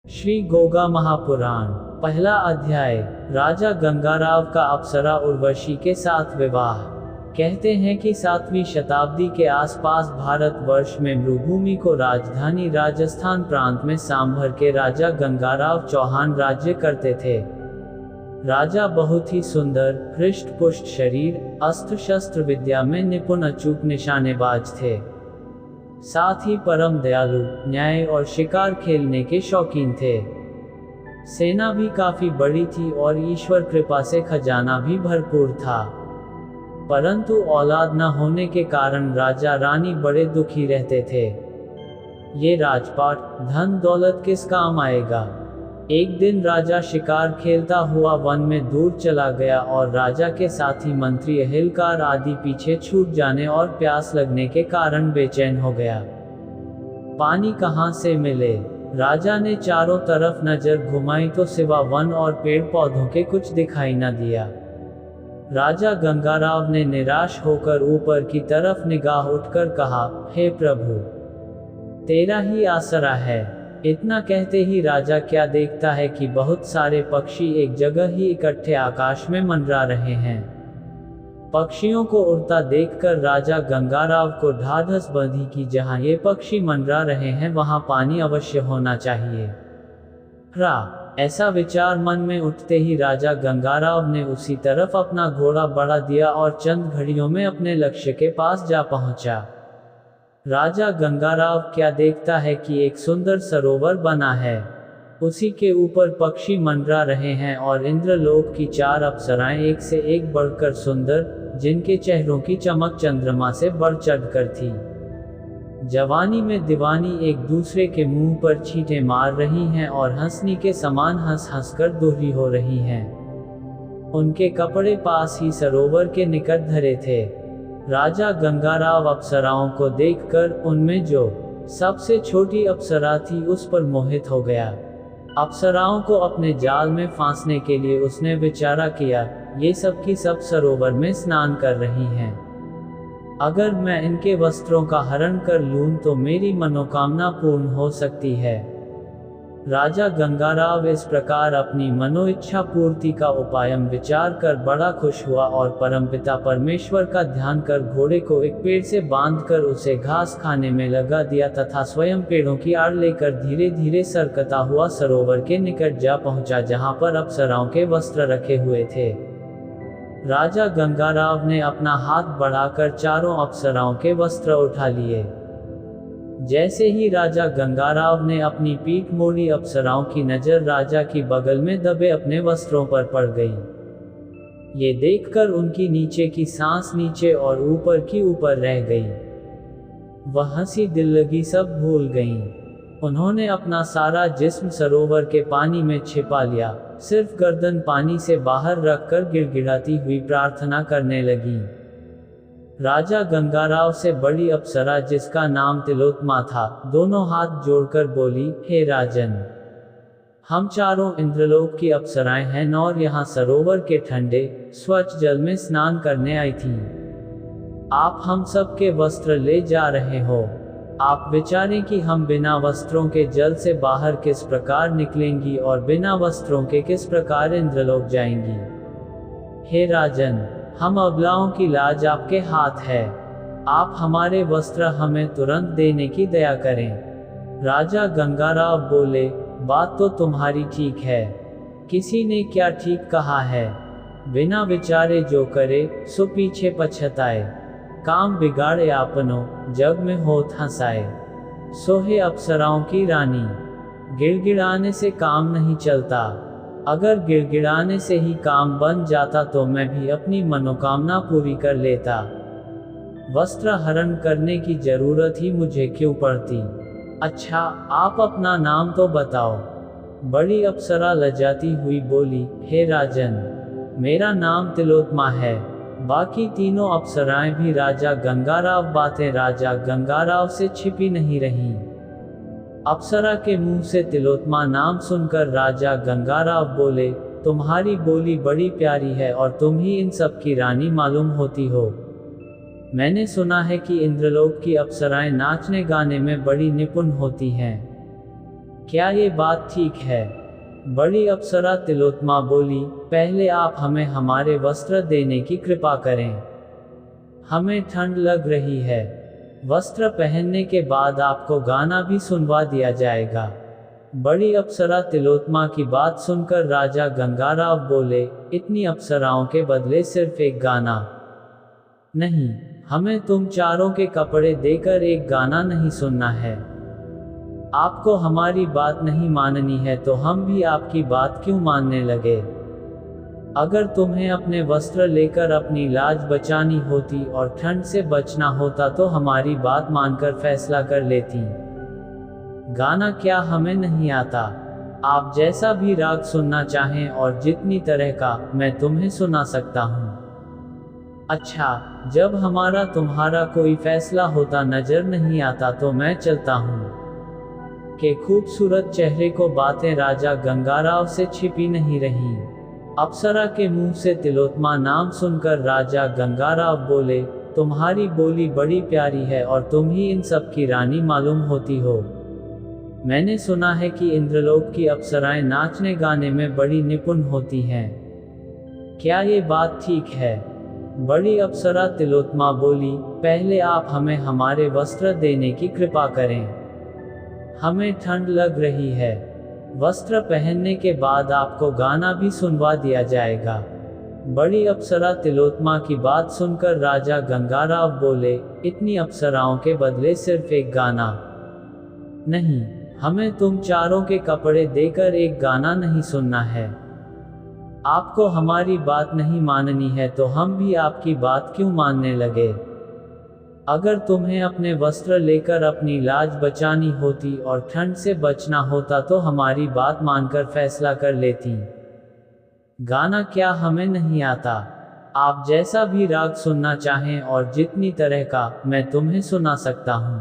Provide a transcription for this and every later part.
श्री गोगा महापुराण। पहला अध्याय। राजा गंगाराव का अप्सरा उर्वशी के साथ विवाह। कहते हैं कि 7वीं शताब्दी के आसपास भारतवर्ष में मरुभूमि को राजधानी राजस्थान प्रांत में सांभर के राजा गंगाराव चौहान राज्य करते थे। राजा बहुत ही सुंदर, हृष्ट पुष्ट शरीर, अस्त्र शस्त्र विद्या में निपुण, अचूक निशानेबाज थे। साथ ही परम दयालु, न्याय और शिकार खेलने के शौकीन थे। सेना भी काफी बड़ी थी और ईश्वर कृपा से खजाना भी भरपूर था। परंतु औलाद न होने के कारण राजा रानी बड़े दुखी रहते थे। ये राजपाट, धन दौलत किस काम आएगा। एक दिन राजा शिकार खेलता हुआ वन में दूर चला गया और राजा के साथी मंत्री अहिलकार आदि पीछे छूट जाने और प्यास लगने के कारण बेचैन हो गया। पानी कहाँ से मिले। राजा ने चारों तरफ नजर घुमाई तो सिवा वन और पेड़ पौधों के कुछ दिखाई न दिया। राजा गंगाराव ने निराश होकर ऊपर की तरफ निगाह उठकर कहा, हे प्रभु, तेरा ही आसरा है। इतना कहते ही राजा क्या देखता है कि बहुत सारे पक्षी एक जगह ही इकट्ठे आकाश में मंडरा रहे हैं। पक्षियों को उड़ता देखकर राजा गंगाराव को ढाढ़स बंधी कि जहां ये पक्षी मंडरा रहे हैं वहां पानी अवश्य होना चाहिए। ऐसा विचार मन में उठते ही राजा गंगाराव ने उसी तरफ अपना घोड़ा बढ़ा दिया और चंद घड़ियों में अपने लक्ष्य के पास जा पहुंचा। राजा गंगाराव क्या देखता है कि एक सुंदर सरोवर बना है। उसी के ऊपर पक्षी मंडरा रहे हैं और इंद्रलोक की 4 अप्सराएं एक से एक बढ़कर सुंदर, जिनके चेहरों की चमक चंद्रमा से बढ़ चढ़कर थी। जवानी में दीवानी एक दूसरे के मुंह पर छींटे मार रही हैं और हंसनी के समान हंस हंसकर दोहरी हो रही हैं। उनके कपड़े पास ही सरोवर के निकट धरे थे। राजा गंगाराव अप्सराओं को देखकर उनमें जो सबसे छोटी अप्सरा थी उस पर मोहित हो गया। अप्सराओं को अपने जाल में फांसने के लिए उसने विचारा किया, ये सब की सब सरोवर में स्नान कर रही हैं। अगर मैं इनके वस्त्रों का हरण कर लूं तो मेरी मनोकामना पूर्ण हो सकती है। राजा गंगाराव इस प्रकार अपनी मनोइच्छा पूर्ति का उपाय विचार कर बड़ा खुश हुआ और परमपिता परमेश्वर का ध्यान कर घोड़े को एक पेड़ से बांधकर उसे घास खाने में लगा दिया तथा स्वयं पेड़ों की आड़ लेकर धीरे धीरे सरकता हुआ सरोवर के निकट जा पहुंचा जहां पर अप्सराओं के वस्त्र रखे हुए थे। राजा गंगाराव ने अपना हाथ बढ़ाकर चारों अप्सराओं के वस्त्र उठा लिए। जैसे ही राजा गंगाराव ने अपनी पीठ मोड़ी, अप्सराओं की नजर राजा की बगल में दबे अपने वस्त्रों पर पड़ गई। ये देखकर उनकी नीचे की सांस नीचे और ऊपर की ऊपर रह गई। वह हंसी दिल लगी सब भूल गईं। उन्होंने अपना सारा जिस्म सरोवर के पानी में छिपा लिया, सिर्फ गर्दन पानी से बाहर रखकर गिड़गिड़ाती हुई प्रार्थना करने लगी। राजा गंगाराव से बड़ी अप्सरा जिसका नाम तिलोत्तमा था, दोनों हाथ जोड़कर बोली, हे राजन, हम चारों इंद्रलोक की अप्सराएं हैं और यहाँ सरोवर के ठंडे स्वच्छ जल में स्नान करने आई थीं। आप हम सब के वस्त्र ले जा रहे हो। आप विचारें कि हम बिना वस्त्रों के जल से बाहर किस प्रकार निकलेंगी और बिना वस्त्रों के किस प्रकार इंद्रलोक जाएंगी। हे राजन, हम अबलाओं की लाज आपके हाथ है। आप हमारे वस्त्र हमें तुरंत देने की दया करें। राजा गंगाराव बोले, बात तो तुम्हारी ठीक है। किसी ने क्या ठीक कहा है, बिना विचारे जो करे सो पीछे पछताए। काम बिगाड़े आपनो, जग में होत हंसाए। सोहे अप्सराओं की रानी, गिड़गिड़ाने से काम नहीं चलता। अगर गिड़गिड़ाने से ही काम बन जाता तो मैं भी अपनी मनोकामना पूरी कर लेता। वस्त्र हरण करने की जरूरत ही मुझे क्यों पड़ती। अच्छा, आप अपना नाम तो बताओ। बड़ी अप्सरा लजाती हुई बोली, हे राजन, मेरा नाम तिलोत्तमा है। बाकी तीनों अप्सराएं भी राजा गंगाराव बातें राजा गंगाराव से छिपी नहीं रहीं। अप्सरा के मुंह से तिलोत्तमा नाम सुनकर राजा गंगाराव बोले, तुम्हारी बोली बड़ी प्यारी है और तुम ही इन सब की रानी मालूम होती हो। मैंने सुना है कि इंद्रलोक की अप्सराएं नाचने गाने में बड़ी निपुण होती हैं। क्या ये बात ठीक है? बड़ी अप्सरा तिलोत्तमा बोली, पहले आप हमें हमारे वस्त्र देने की कृपा करें। हमें ठंड लग रही है। वस्त्र पहनने के बाद आपको गाना भी सुनवा दिया जाएगा। बड़ी अप्सरा तिलोत्तमा की बात सुनकर राजा गंगाराव बोले, इतनी अप्सराओं के बदले सिर्फ एक गाना? नहीं, हमें तुम चारों के कपड़े देकर एक गाना नहीं सुनना है। आपको हमारी बात नहीं माननी है तो हम भी आपकी बात क्यों मानने लगे? अगर तुम्हें अपने वस्त्र लेकर अपनी लाज बचानी होती और ठंड से बचना होता तो हमारी बात मानकर फैसला कर लेती। गाना क्या हमें नहीं आता? आप जैसा भी राग सुनना चाहें और जितनी तरह का, मैं तुम्हें सुना सकता हूँ। अच्छा, जब हमारा तुम्हारा कोई फैसला होता नजर नहीं आता तो मैं चलता हूँ। के खूबसूरत चेहरे को बातें राजा गंगाराव से छिपी नहीं रहीं। अप्सरा के मुंह से तिलोत्तमा नाम सुनकर राजा गंगाराव बोले, तुम्हारी बोली बड़ी प्यारी है और तुम ही इन सब की रानी मालूम होती हो। मैंने सुना है कि इंद्रलोक की अप्सराएं नाचने गाने में बड़ी निपुण होती हैं। क्या ये बात ठीक है? बड़ी अप्सरा तिलोत्तमा बोली, पहले आप हमें हमारे वस्त्र देने की कृपा करें। हमें ठंड लग रही है। वस्त्र पहनने के बाद आपको गाना भी सुनवा दिया जाएगा। बड़ी अप्सरा तिलोत्तमा की बात सुनकर राजा गंगाराव बोले, इतनी अप्सराओं के बदले सिर्फ एक गाना? नहीं, हमें तुम चारों के कपड़े देकर एक गाना नहीं सुनना है। आपको हमारी बात नहीं माननी है तो हम भी आपकी बात क्यों मानने लगे? अगर तुम्हें अपने वस्त्र लेकर अपनी लाज बचानी होती और ठंड से बचना होता तो हमारी बात मानकर फैसला कर लेती। गाना क्या हमें नहीं आता? आप जैसा भी राग सुनना चाहें और जितनी तरह का, मैं तुम्हें सुना सकता हूँ।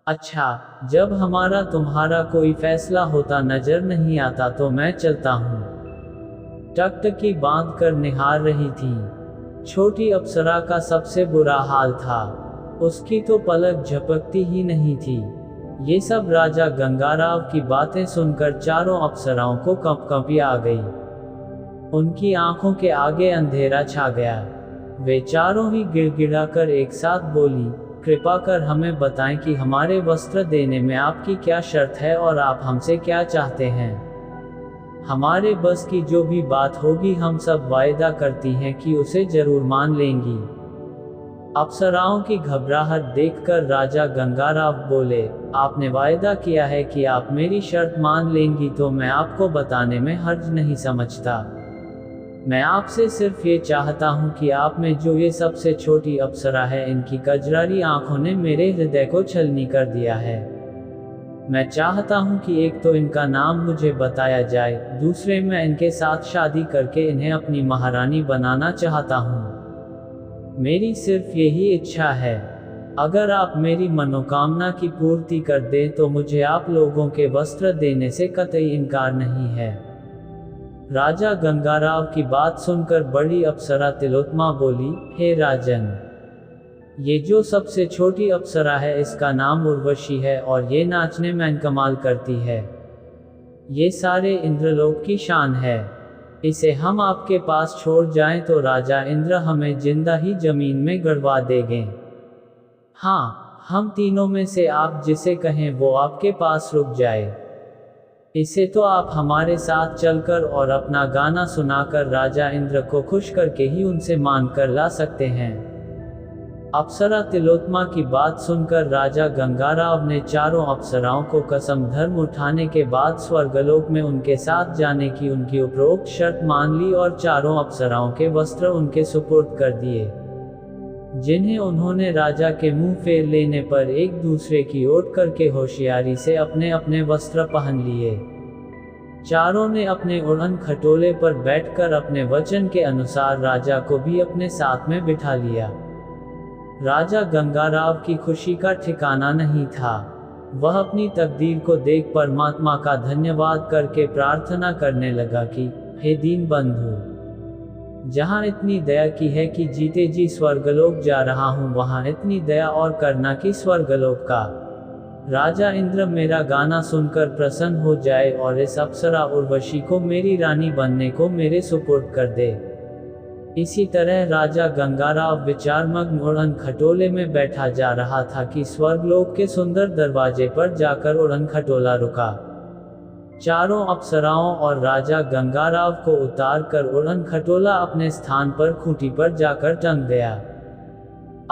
अच्छा, जब हमारा तुम्हारा कोई फैसला होता नजर नहीं आता तो मैं चलता हूँ। टकटकी बांध कर निहार रही थी। छोटी अप्सरा का सबसे बुरा हाल था। उसकी तो पलक झपकती ही नहीं थी। ये सब राजा गंगाराव की बातें सुनकर चारों अप्सराओं को कंपकंपी आ गई। उनकी आंखों के आगे अंधेरा छा गया। वे चारों ही गिड़गिड़ाकर एक साथ बोली, कृपा कर हमें बताएं कि हमारे वस्त्र देने में आपकी क्या शर्त है और आप हमसे क्या चाहते हैं। हमारे बस की जो भी बात होगी हम सब वायदा करती हैं कि उसे जरूर मान लेंगी। अप्सराओं की घबराहट देखकर राजा गंगाराव बोले, आपने वायदा किया है कि आप मेरी शर्त मान लेंगी तो मैं आपको बताने में हर्ज नहीं समझता। मैं आपसे सिर्फ ये चाहता हूँ कि आप में जो ये सबसे छोटी अप्सरा है, इनकी कजरारी आंखों ने मेरे हृदय को छलनी कर दिया है। मैं चाहता हूँ कि एक तो इनका नाम मुझे बताया जाए, दूसरे मैं इनके साथ शादी करके इन्हें अपनी महारानी बनाना चाहता हूँ। मेरी सिर्फ यही इच्छा है। अगर आप मेरी मनोकामना की पूर्ति कर दें तो मुझे आप लोगों के वस्त्र देने से कतई इनकार नहीं है। राजा गंगाराव की बात सुनकर बड़ी अप्सरा तिलोत्तमा बोली, हे राजन, ये जो सबसे छोटी अप्सरा है इसका नाम उर्वशी है और ये नाचने में कमाल करती है। ये सारे इंद्रलोक की शान है। इसे हम आपके पास छोड़ जाएं तो राजा इंद्र हमें जिंदा ही जमीन में गड़वा देंगे। हाँ, हम तीनों में से आप जिसे कहें वो आपके पास रुक जाए। इसे तो आप हमारे साथ चलकर और अपना गाना सुनाकर राजा इंद्र को खुश करके ही उनसे मान कर ला सकते हैं। अप्सरा तिलोत्तमा की बात सुनकर राजा गंगाराव ने चारों अप्सराओं को कसम धर्म उठाने के बाद स्वर्गलोक में उनके साथ जाने की उनकी उपरोक्त शर्त मान ली और चारों अप्सराओं के वस्त्र उनके सुपुर्द कर दिए, जिन्हें उन्होंने राजा के मुंह फेर लेने पर एक दूसरे की ओट करके होशियारी से अपने अपने वस्त्र पहन लिए। चारों ने अपने उड़न खटोले पर बैठकर अपने वचन के अनुसार राजा को भी अपने साथ में बिठा लिया। राजा गंगाराव की खुशी का ठिकाना नहीं था। वह अपनी तकदीर को देख परमात्मा का धन्यवाद करके प्रार्थना करने लगा कि हे दीन बंधु, जहाँ इतनी दया की है कि जीते जी स्वर्गलोक जा रहा हूँ, वहाँ इतनी दया और करना कि स्वर्गलोक का राजा इंद्र मेरा गाना सुनकर प्रसन्न हो जाए और इस अप्सरा उर्वशी को मेरी रानी बनने को मेरे सुपुर्द कर दे। इसी तरह राजा गंगाराव विचारमग्न उड़न खटोले में बैठा जा रहा था कि स्वर्गलोक के सुंदर दरवाजे पर जाकर उड़न खटोला रुका। चारों अप्सराओं और राजा गंगाराव को उतारकर उड़न खटोला अपने स्थान पर खूंटी पर जाकर टंग गया।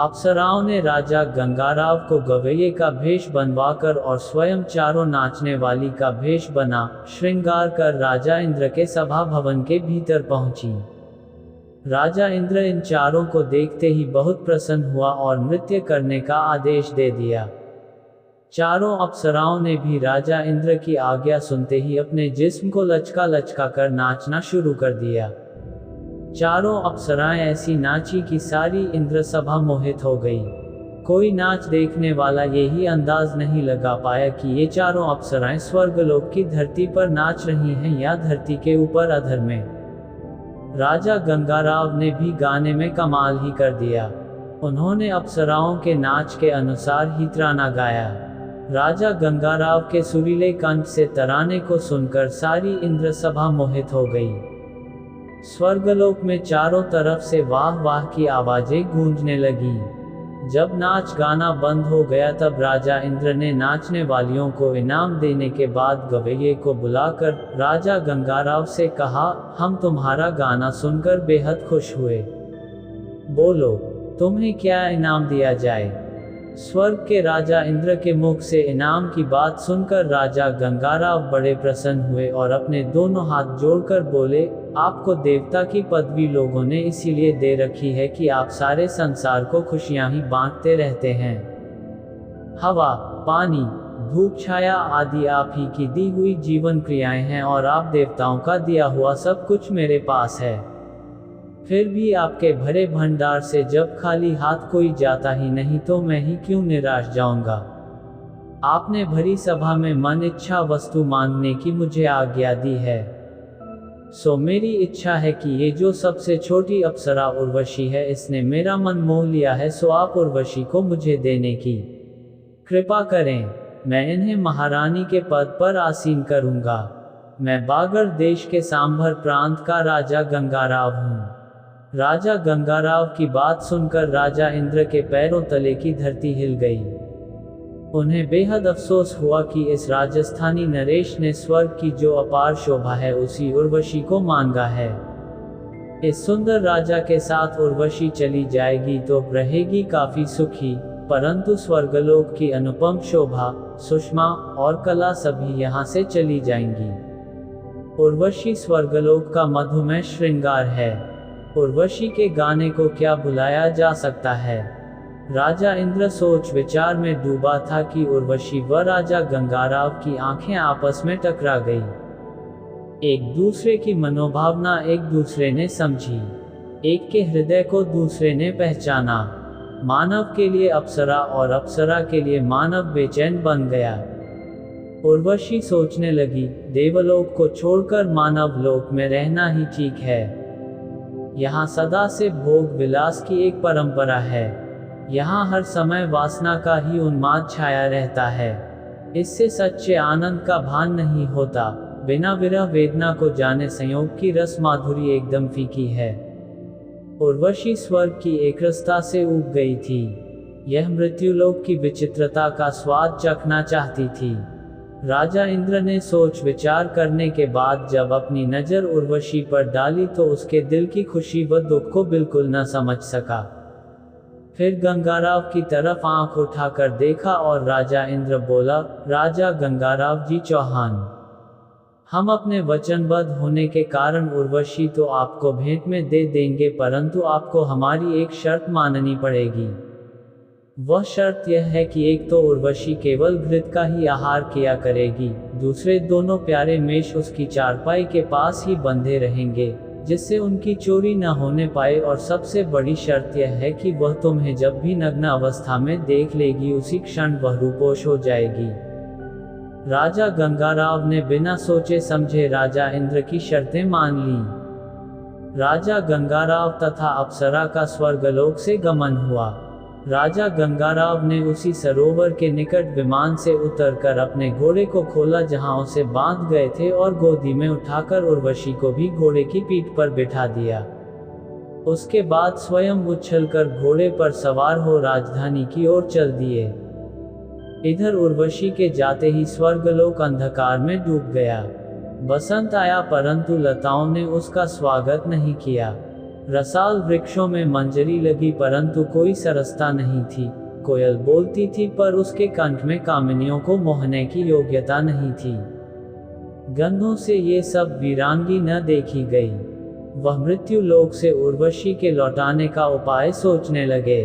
अप्सराओं ने राजा गंगाराव को गवैये का भेष बनवाकर और स्वयं चारों नाचने वाली का भेष बना श्रृंगार कर राजा इंद्र के सभा भवन के भीतर पहुंची। राजा इंद्र इन चारों को देखते ही बहुत प्रसन्न हुआ और नृत्य करने का आदेश दे दिया। चारों अप्सराओं ने भी राजा इंद्र की आज्ञा सुनते ही अपने जिस्म को लचका लचका कर नाचना शुरू कर दिया। चारों अप्सराएं ऐसी नाची कि सारी इंद्र सभा मोहित हो गई। कोई नाच देखने वाला यही अंदाज नहीं लगा पाया कि ये चारों अप्सराएं स्वर्गलोक की धरती पर नाच रही हैं या धरती के ऊपर अधर में। राजा गंगाराव ने भी गाने में कमाल ही कर दिया। उन्होंने अप्सराओं के नाच के अनुसार ही तराना गाया। राजा गंगाराव के सुरीले कंठ से तराने को सुनकर सारी इंद्र सभा मोहित हो गई। स्वर्गलोक में चारों तरफ से वाह वाह की आवाजें गूंजने लगी। जब नाच गाना बंद हो गया तब राजा इंद्र ने नाचने वालियों को इनाम देने के बाद गवैये को बुलाकर राजा गंगाराव से कहा, हम तुम्हारा गाना सुनकर बेहद खुश हुए। बोलो, तुम्हें क्या इनाम दिया जाए। स्वर्ग के राजा इंद्र के मुख से इनाम की बात सुनकर राजा गंगाराव बड़े प्रसन्न हुए और अपने दोनों हाथ जोड़कर बोले, आपको देवता की पदवी लोगों ने इसीलिए दे रखी है कि आप सारे संसार को खुशियां ही बांटते रहते हैं। हवा, पानी, धूप छाया आदि आप ही की दी हुई जीवन क्रियाएं हैं और आप देवताओं का दिया हुआ सब कुछ मेरे पास है। फिर भी आपके भरे भंडार से जब खाली हाथ कोई जाता ही नहीं तो मैं ही क्यों निराश जाऊंगा। आपने भरी सभा में मन इच्छा वस्तु मांगने की मुझे आज्ञा दी है। सो मेरी इच्छा है कि ये जो सबसे छोटी अप्सरा उर्वशी है इसने मेरा मन मोह लिया है, सो आप उर्वशी को मुझे देने की कृपा करें। मैं इन्हें महारानी के पद पर आसीन करूंगा। मैं बागर देश के सांभर प्रांत का राजा गंगाराव हूँ। राजा गंगाराव की बात सुनकर राजा इंद्र के पैरों तले की धरती हिल गई। उन्हें बेहद अफसोस हुआ कि इस राजस्थानी नरेश ने स्वर्ग की जो अपार शोभा है उसी उर्वशी को मांगा है। इस सुंदर राजा के साथ उर्वशी चली जाएगी तो रहेगी काफी सुखी, परंतु स्वर्गलोक की अनुपम शोभा, सुषमा और कला सभी यहाँ से चली जाएंगी। उर्वशी स्वर्गलोक का मधुमेह श्रृंगार है। उर्वशी के गाने को क्या भुलाया जा सकता है। राजा इंद्र सोच विचार में डूबा था कि उर्वशी व राजा गंगाराव की आंखें आपस में टकरा गई। एक दूसरे की मनोभावना एक दूसरे ने समझी। एक के हृदय को दूसरे ने पहचाना। मानव के लिए अप्सरा और अप्सरा के लिए मानव बेचैन बन गया। उर्वशी सोचने लगी, देवलोक को छोड़कर मानव लोक में रहना ही ठीक है। यहाँ सदा से भोग विलास की एक परंपरा है। यहाँ हर समय वासना का ही उन्माद छाया रहता है। इससे सच्चे आनंद का भान नहीं होता। बिना विरह वेदना को जाने संयोग की रस माधुरी एकदम फीकी है। उर्वशी स्वर्ग की एकरसता से ऊब गई थी। यह मृत्युलोक की विचित्रता का स्वाद चखना चाहती थी। राजा इंद्र ने सोच विचार करने के बाद जब अपनी नजर उर्वशी पर डाली तो उसके दिल की खुशी व दुख को बिल्कुल न समझ सका। फिर गंगाराव की तरफ आंख उठाकर देखा और राजा इंद्र बोला, राजा गंगाराव जी चौहान, हम अपने वचनबद्ध होने के कारण उर्वशी तो आपको भेंट में दे देंगे, परंतु आपको हमारी एक शर्त माननी पड़ेगी। वह शर्त यह है कि एक तो उर्वशी केवल घृत का ही आहार किया करेगी, दूसरे दोनों प्यारे मेष उसकी चारपाई के पास ही बंधे रहेंगे जिससे उनकी चोरी न होने पाए, और सबसे बड़ी शर्त यह है कि वह तुम्हें जब भी नग्न अवस्था में देख लेगी उसी क्षण वह रूपोश हो जाएगी। राजा गंगाराव ने बिना सोचे समझे राजा इंद्र की शर्तें मान ली। राजा गंगाराव तथा अप्सरा का स्वर्गलोक से गमन हुआ। राजा गंगाराव ने उसी सरोवर के निकट विमान से उतरकर अपने घोड़े को खोला जहां उसे बांध गए थे और गोदी में उठाकर उर्वशी को भी घोड़े की पीठ पर बिठा दिया। उसके बाद स्वयं उछलकर घोड़े पर सवार हो राजधानी की ओर चल दिए। इधर उर्वशी के जाते ही स्वर्गलोक अंधकार में डूब गया। बसंत आया परंतु लताओं ने उसका स्वागत नहीं किया। रसाल वृक्षों में मंजरी लगी परंतु कोई सरसता नहीं थी। कोयल बोलती थी पर उसके कंठ में कामिनियों को मोहने की योग्यता नहीं थी। गंधों से ये सब वीरांगी न देखी गई। वह मृत्यु लोक से उर्वशी के लौटाने का उपाय सोचने लगे।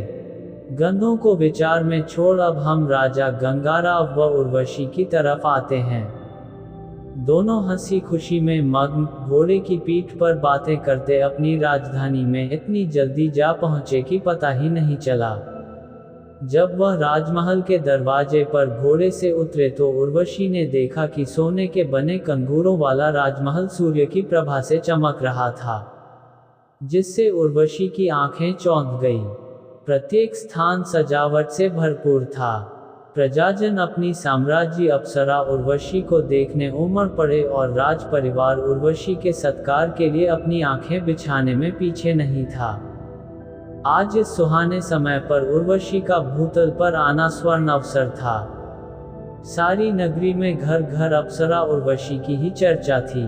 गंधों को विचार में छोड़ अब हम राजा गंगाराव व उर्वशी की तरफ आते हैं। दोनों हंसी खुशी में मग्न घोड़े की पीठ पर बातें करते अपनी राजधानी में इतनी जल्दी जा पहुंचे कि पता ही नहीं चला। जब वह राजमहल के दरवाजे पर घोड़े से उतरे तो उर्वशी ने देखा कि सोने के बने कंगूरों वाला राजमहल सूर्य की प्रभा से चमक रहा था, जिससे उर्वशी की आंखें चौंक गई। प्रत्येक स्थान सजावट से भरपूर था। प्रजाजन अपनी साम्राज्य अप्सरा उर्वशी को देखने उमड़ पड़े और राज परिवार उर्वशी के सत्कार के लिए अपनी आंखें बिछाने में पीछे नहीं था। आज इस सुहाने समय पर उर्वशी का भूतल पर आना स्वर्ण अवसर था। सारी नगरी में घर घर अप्सरा उर्वशी की ही चर्चा थी।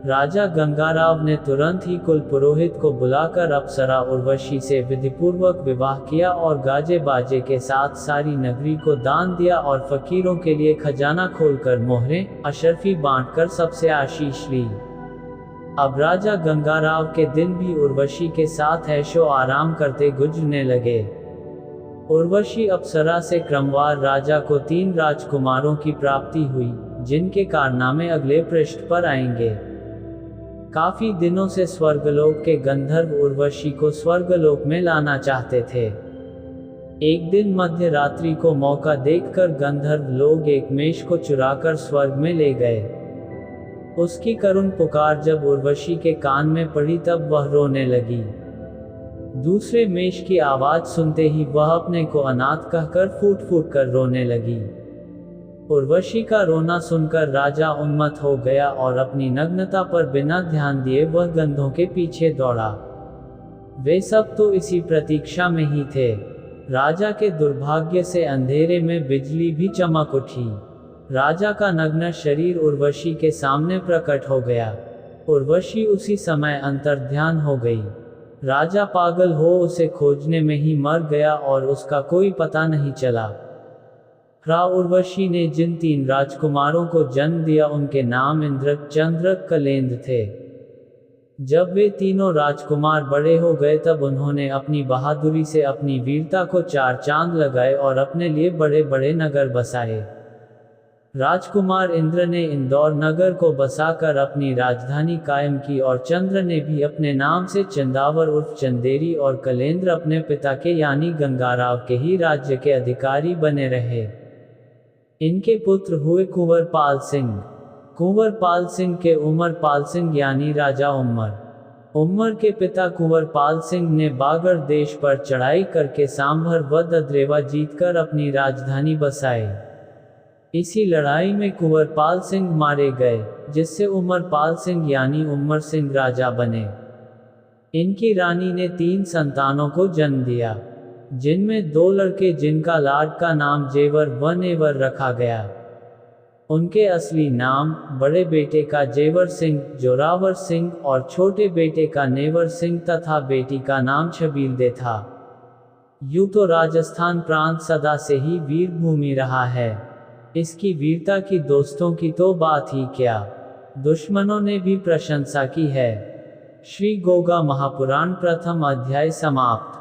राजा गंगाराव ने तुरंत ही कुल पुरोहित को बुलाकर अप्सरा उर्वशी से विधिपूर्वक विवाह किया और गाजे बाजे के साथ सारी नगरी को दान दिया और फकीरों के लिए खजाना खोलकर मोहरें अशर्फी बांटकर सबसे आशीष ली। अब राजा गंगाराव के दिन भी उर्वशी के साथ ऐशो आराम करते गुजरने लगे। उर्वशी अप्सरा से क्रमवार राजा को 3 राजकुमारों की प्राप्ति हुई, जिनके कारनामे अगले पृष्ठ पर आएंगे। काफी दिनों से स्वर्गलोक के गंधर्व उर्वशी को स्वर्गलोक में लाना चाहते थे। एक दिन मध्य रात्रि को मौका देखकर गंधर्व लोग एक मेष को चुराकर स्वर्ग में ले गए। उसकी करुण पुकार जब उर्वशी के कान में पड़ी तब वह रोने लगी। दूसरे मेष की आवाज सुनते ही वह अपने को अनाथ कहकर फूट फूट कर रोने लगी। उर्वशी का रोना सुनकर राजा उन्मत्त हो गया और अपनी नग्नता पर बिना ध्यान दिए वह गंधों के पीछे दौड़ा। वे सब तो इसी प्रतीक्षा में ही थे। राजा के दुर्भाग्य से अंधेरे में बिजली भी चमक उठी। राजा का नग्न शरीर उर्वशी के सामने प्रकट हो गया। उर्वशी उसी समय अंतर्ध्यान हो गई। राजा पागल हो उसे खोजने में ही मर गया और उसका कोई पता नहीं चला। उर्वशी ने जिन 3 राजकुमारों को जन्म दिया उनके नाम इंद्रक, चंद्रक, कलेंद्र थे। जब वे तीनों राजकुमार बड़े हो गए तब उन्होंने अपनी बहादुरी से अपनी वीरता को 4 चांद लगाए और अपने लिए बड़े बड़े नगर बसाए। राजकुमार इंद्र ने इंदौर नगर को बसाकर अपनी राजधानी कायम की और चंद्र ने भी अपने नाम से चंदावर उर्फ चंदेरी और कलेंद्र अपने पिता के यानी गंगाराव के ही राज्य के अधिकारी बने रहे। इनके पुत्र हुए कुंवर पाल सिंह। कुंवर पाल सिंह के उमर पाल सिंह यानी राजा उमर। उमर के पिता कुंवर पाल सिंह ने बागड़ देश पर चढ़ाई करके सांभर व ददरेवा जीतकर अपनी राजधानी बसाई। इसी लड़ाई में कुंवर पाल सिंह मारे गए, जिससे उमर पाल सिंह यानी उमर सिंह राजा बने। इनकी रानी ने 3 संतानों को जन्म दिया, जिनमें 2 लड़के जिनका लाड का नाम जेवर व नेवर रखा गया। उनके असली नाम बड़े बेटे का जेवर सिंह, जोरावर सिंह और छोटे बेटे का नेवर सिंह तथा बेटी का नाम छबीलदे था। यूं तो राजस्थान प्रांत सदा से ही वीर भूमि रहा है। इसकी वीरता की दोस्तों की तो बात ही क्या, दुश्मनों ने भी प्रशंसा की है। श्री गोगा महापुराण प्रथम अध्याय समाप्त।